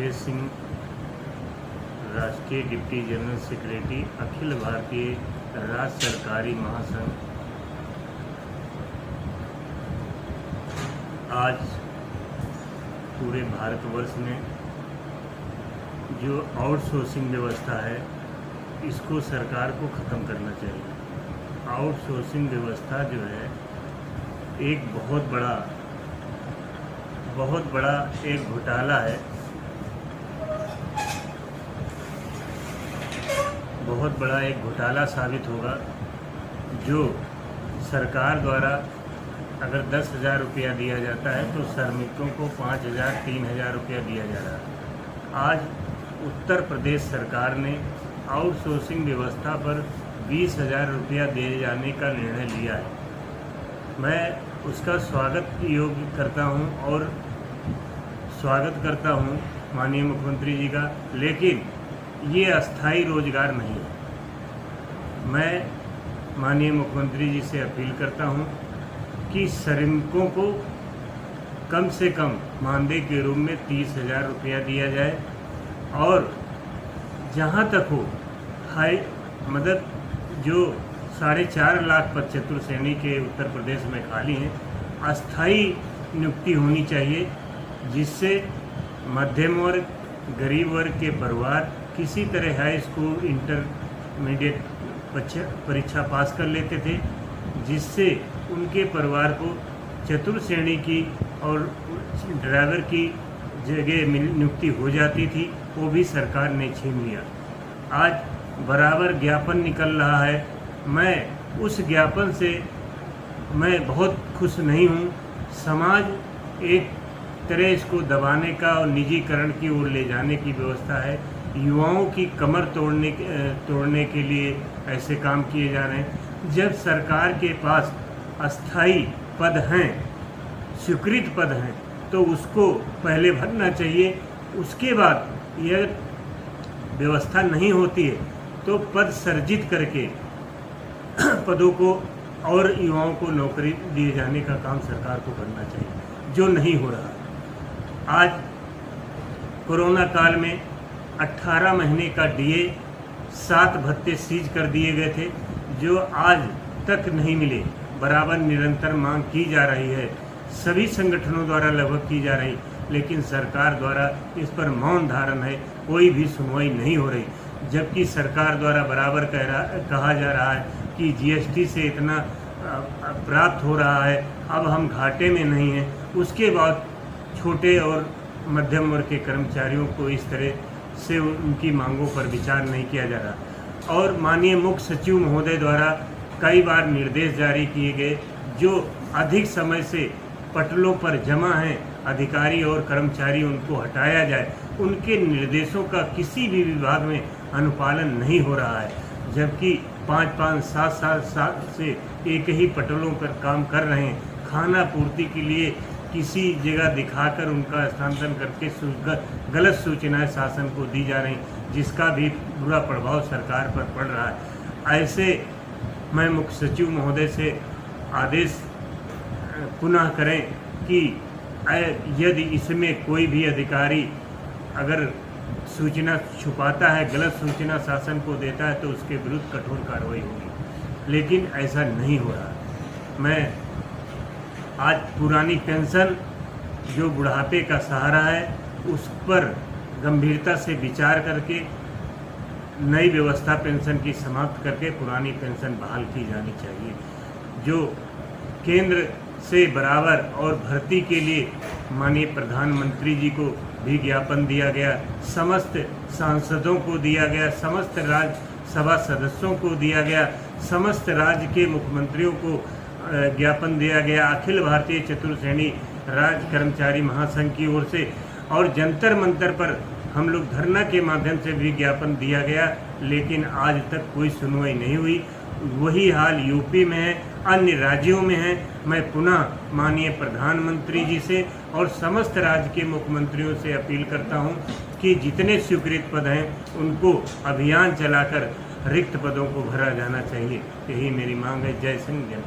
राकेश सिंह, राष्ट्रीय deputy general secretary, Akhil Bharatiya राज्य सरकारी महासंघ। आज पूरे भारतवर्ष में जो आउटसोर्सिंग व्यवस्था है, इसको सरकार को ख़त्म करना चाहिए। आउटसोर्सिंग व्यवस्था जो है एक बहुत बड़ा एक घोटाला है, बहुत बड़ा एक घोटाला साबित होगा। जो सरकार द्वारा अगर 10,000 रुपया दिया जाता है तो श्रमिकों को 5,000 3,000 रुपया दिया जा रहा है। आज उत्तर प्रदेश सरकार ने आउटसोर्सिंग व्यवस्था पर 20,000 रुपया दिए जाने का निर्णय लिया है। मैं उसका स्वागत योग्य करता हूं और स्वागत करता हूं माननीय मुख्यमंत्री जी का, लेकिन ये अस्थायी रोजगार नहीं है। मैं माननीय मुख्यमंत्री जी से अपील करता हूं कि श्रमिकों को कम से कम मानदेय के रूप में 30,000 रुपया दिया जाए, और जहां तक हो हाई मदद जो 4.5 लाख पद चतुर्थ श्रेणी के उत्तर प्रदेश में खाली हैं, अस्थायी नियुक्ति होनी चाहिए, जिससे मध्यम वर्ग, गरीब वर्ग के परिवार किसी तरह हाई स्कूल इंटरमीडिएट परीक्षा पास कर लेते थे, जिससे उनके परिवार को चतुर्थ श्रेणी की और ड्राइवर की जगह नियुक्ति हो जाती थी। वो भी सरकार ने छीन लिया। आज बराबर ज्ञापन निकल रहा है। मैं उस ज्ञापन से मैं बहुत खुश नहीं हूँ। समाज एक तरह इसको दबाने का और निजीकरण की ओर ले जाने की व्यवस्था है। युवाओं की कमर तोड़ने के लिए ऐसे काम किए जा रहे हैं। जब सरकार के पास अस्थाई पद हैं, स्वीकृत पद हैं, तो उसको पहले भरना चाहिए। उसके बाद यह व्यवस्था नहीं होती है तो पद सर्जित करके पदों को और युवाओं को नौकरी दिए जाने का काम सरकार को करना चाहिए, जो नहीं हो रहा। आज कोरोना काल में 18 महीने का डीए 7 भत्ते सीज कर दिए गए थे, जो आज तक नहीं मिले। बराबर निरंतर मांग की जा रही है, सभी संगठनों द्वारा लगभग की जा रही, लेकिन सरकार द्वारा इस पर मौन धारण है, कोई भी सुनवाई नहीं हो रही। जबकि सरकार द्वारा बराबर कहा जा रहा है कि जीएसटी से इतना प्राप्त हो रहा है, अब हम घाटे में नहीं हैं। उसके बाद छोटे और मध्यम वर्ग के कर्मचारियों को इस तरह से उनकी मांगों पर विचार नहीं किया जा रहा। और माननीय मुख्य सचिव महोदय द्वारा कई बार निर्देश जारी किए गए, जो अधिक समय से पटलों पर जमा हैं अधिकारी और कर्मचारी, उनको हटाया जाए। उनके निर्देशों का किसी भी विभाग में अनुपालन नहीं हो रहा है, जबकि 5-5, 7 से एक ही पटलों पर काम कर रहे हैं। खाना पूर्ति के लिए किसी जगह दिखाकर उनका स्थानांतरण करके गलत सूचनाएं शासन को दी जा रही, जिसका भी बुरा प्रभाव सरकार पर पड़ रहा है। ऐसे मैं मुख्य सचिव महोदय से आदेश पुनः करें कि यदि इसमें कोई भी अधिकारी अगर सूचना छुपाता है, गलत सूचना शासन को देता है, तो उसके विरुद्ध कठोर कार्रवाई होगी, लेकिन ऐसा नहीं हो रहा। मैं आज पुरानी पेंशन जो बुढ़ापे का सहारा है, उस पर गंभीरता से विचार करके नई व्यवस्था पेंशन की समाप्त करके पुरानी पेंशन बहाल की जानी चाहिए। जो केंद्र से बराबर और भर्ती के लिए माननीय प्रधानमंत्री जी को भी ज्ञापन दिया गया, समस्त सांसदों को दिया गया, समस्त राज्यसभा सदस्यों को दिया गया, समस्त राज्य के मुख्यमंत्रियों को ज्ञापन दिया गया, अखिल भारतीय चतुर्थ श्रेणी राज्य कर्मचारी महासंघ की ओर से, और जंतर मंतर पर हम लोग धरना के माध्यम से भी ज्ञापन दिया गया, लेकिन आज तक कोई सुनवाई नहीं हुई। वही हाल यूपी में है, अन्य राज्यों में है। मैं पुनः माननीय प्रधानमंत्री जी से और समस्त राज्य के मुख्यमंत्रियों से अपील करता हूं कि जितने स्वीकृत पद हैं उनको अभियान चलाकर रिक्त पदों को भरा जाना चाहिए। यही मेरी मांग है। जय सिंह, जय।